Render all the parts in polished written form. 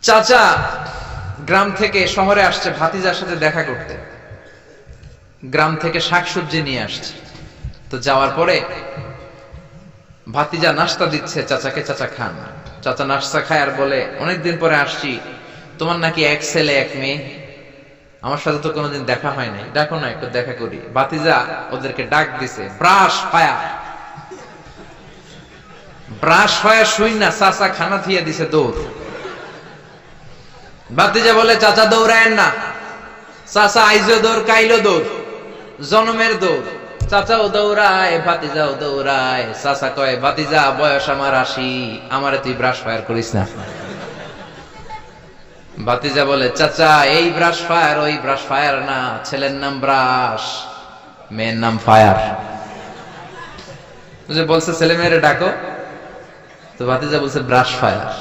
চাচা গ্রাম থেকে শহরে আসছে ভাতিজার সাথে দেখা করতে। গ্রাম থেকে শাকসবজি নিয়ে আসছে। তো যাওয়ার পরে ভাতিজা নাস্তা দিচ্ছে চাচাকে, চাচা খান। চাচা নাস্তা খায় আর বলে, অনেকদিন পরে আসছি, তোমার নাকি এক ছেলে এক মেয়ে, আমার সাথে তো কোনোদিন দেখা হয় নাই, ডাকো না একটু দেখা করি। ভাতিজা ওদেরকে ডাক দিছে, ব্রাশ ফায়া ব্রাশ ফায়া শুই না চাচা খানা থিয়ে দিছে দৌড়। ভাতিজা বলে, চাচা দৌড়ায়েন না, চাচা আইজো দৌড় কাইলো দৌড়, জনমের দৌড়। চাচাও দৌড়ায়, ভাতিজাও দৌড়ায়। চাচা কয়, ভাতিজা বয়স আমার 80, আমারে তুই ব্রাশ ফায়ার করিস না। ভাতিজা বলে, চাচা এই ব্রাশ ফায়ার ওই ব্রাশ ফায়ার না, ছেলের নাম ব্রাশ, মেয়ের নাম ফায়ার। বলছে ছেলে মেয়েরে ডাকো, তো ভাতিজা বলছে ব্রাশ ফায়ার।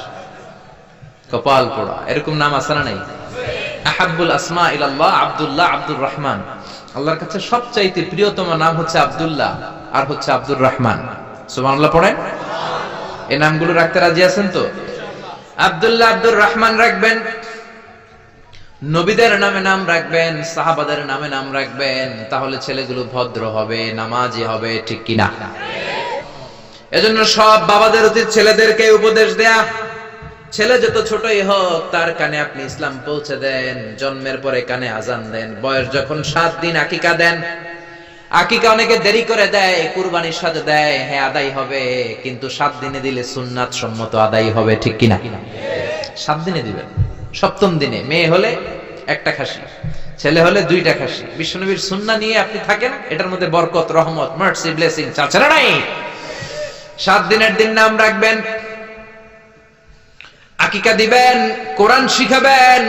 কপাল পোড়া, এরকম নাম আছে না নাই? আহাব্বুল আসমা ইলাল্লাহ আব্দুল্লাহ, আব্দুর রহমান। আল্লাহর কাছে সবচাইতে প্রিয়তম নাম হচ্ছে আব্দুল্লাহ আর হচ্ছে আব্দুর রহমান। সুবহানাল্লাহ পড়েন। এই নামগুলো রাখতে রাজি আছেন তো? আব্দুল্লাহ, আব্দুর রহমান রাখবেন। নবীদের নামে নাম রাখবেন, সাহাবাদের নামে নাম রাখবেন, তাহলে ছেলেগুলো ভদ্র হবে, নামাজি হবে, ঠিক কিনা? এজন্য সব বাবাদের উচিত ছেলেদেরকে উপদেশ দেয়া। ছেলে যত ছোটই হোক, তার কানে আপনি ইসলাম পৌঁছে দেন। জন্মের পরে কানে আজান দেন। বয়স যখন 7 দিন আকিকা দেন। আকিকা অনেকে দেরি করে দেয়, কুরবানির সাথে দেয়, হ্যাঁ আদায় হবে, কিন্তু 7 দিনে দিলে সুন্নাত সম্মত আদায় হবে, ঠিক কিনা? 7 দিনে দিবেন। 7ম দিনে মেয়ে হলে 1টা খাসি, ছেলে হলে 2টা খাসি। বিশ্বনবীর সুন্নাহ নিয়ে আপনি থাকেন, এটার মধ্যে বরকত, রহমত, মার্সি, ব্লেসিং চাচরা নাই। 7 দিনের দিন নাম রাখবেন, আকিকা দিবেন, কোরআন শিখাবেন।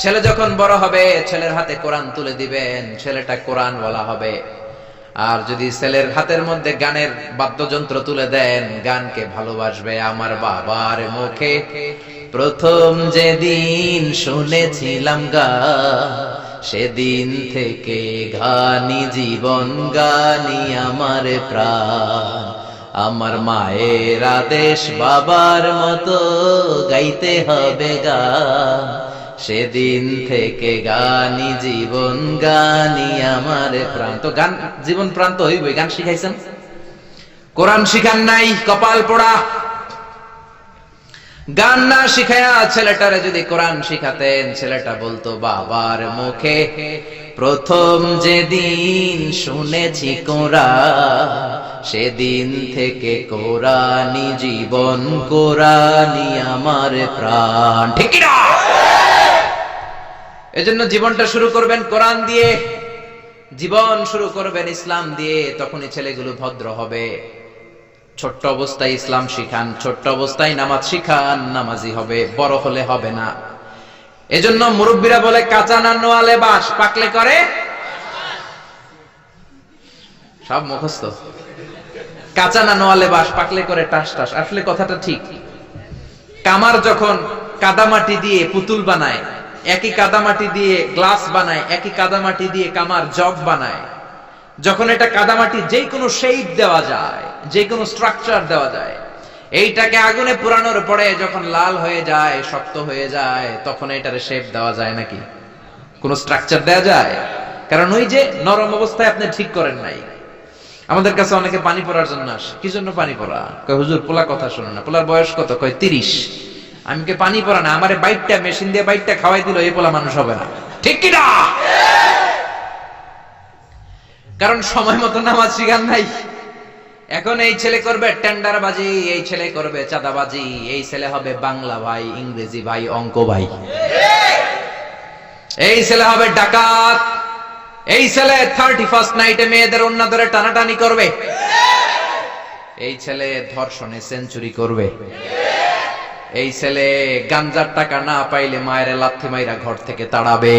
ছেলে যখন বড় হবে, ছেলের হাতে কোরআন তুলে দিবেন, ছেলেটা কোরআন বলা হবে। আর যদি ছেলের হাতের মধ্যে গানের বাদ্যযন্ত্র তুলে দেন, গানকে ভালোবাসবে। আমার বাবার মুখে প্রথম যেদিন শুনেছিলাম গান, সেদিন থেকে গানি জীবন, গানি আমার প্রাণ। আমার মায়ের আদেশ বাবার মতো গাইতে হবে গান, সেদিন থেকে গানি জীবন, গানি আমার প্রাণ। তো গান জীবন প্রাণ তো হইবই। গান শিখাইছেন, কোরআন শিখান নাই, কপাল পোড়া। গান না শিখায়া ছেলেটারে যদি কোরআন শিখাতেন, ছেলেটা বলতো, বাবার মুখে প্রথম যেদিন শুনেছি কোরআন, সেদিন থেকে কোরআনি জীবন, কোরআনি আমার প্রাণ, ঠিক কি না? এজন্য জীবনটা শুরু করবেন কোরআন দিয়ে, জীবন শুরু করবেন ইসলাম দিয়ে, তখনই ছেলেগুলো ভদ্র হবে। ছোট্ট অবস্থায় ইসলাম শিখান, ছোট্ট অবস্থায় নামাজ শিখান, নামাজি হবে। বড় হলে হবে না। এজন্য মুরব্বীরা বলে, কাঁচা না নোয়ালে বাস, পাকলে করে সব মুখস্থ। কাঁচা না নোয়ালে বাস, পাকলে করে টাস টাস। আসলে কথাটা ঠিক। কামার যখন কাদামাটি দিয়ে পুতুল বানায়, একই কাদামাটি দিয়ে গ্লাস বানায়, একই কাদামাটি দিয়ে কামার জগ বানায়। যখন এটা কাদামাটি যে কোনো শেপ দেওয়া যায়, যে কোনো স্ট্রাকচার দেওয়া যায়, এইটাকে আগুনে পুরানোর পরে যখন লাল হয়ে যায়, শক্ত হয়ে যায়, তখন এটারে শেপ দেওয়া যায় নাকি? কোন স্ট্রাকচার দেওয়া যায়? কারণ ওই যে নরম অবস্থায় আপনি ঠিক করেন নাই। আমাদের কাছে অনেকে পানি পড়ার জন্য আসে। কি জন্য পানি পড়া? কয় হুজুর পোলা কথা শুনে না। পোলার বয়স কত? কয় 30। আমি কে পানি পড়া না, আমারে বাইটটা মেশিন দিয়ে বাইটটা খাওয়াই দিল, এই পোলা মানুষ হবে না, ঠিক কি না? কারণ সময় মতো নামাজ শিখান নাই। এখন এই ছেলে করবে টেন্ডারবাজি, এই ছেলে করবে চাঁদাবাজি, এই ছেলে হবে বাংলা ভাই, ইংরেজি ভাই, অঙ্ক ভাই, এই ছেলে হবে ডাকাত, এই ছেলে 31st নাইটে মেয়েদের ওন্না ধরে টানাটানি করবে, এই ছেলে ধর্ষণে সেঞ্চুরি করবে, এই ছেলে গাঞ্জার টাকা না পাইলে মায়ের লাথি মাইরা ঘর থেকে তাড়াবে।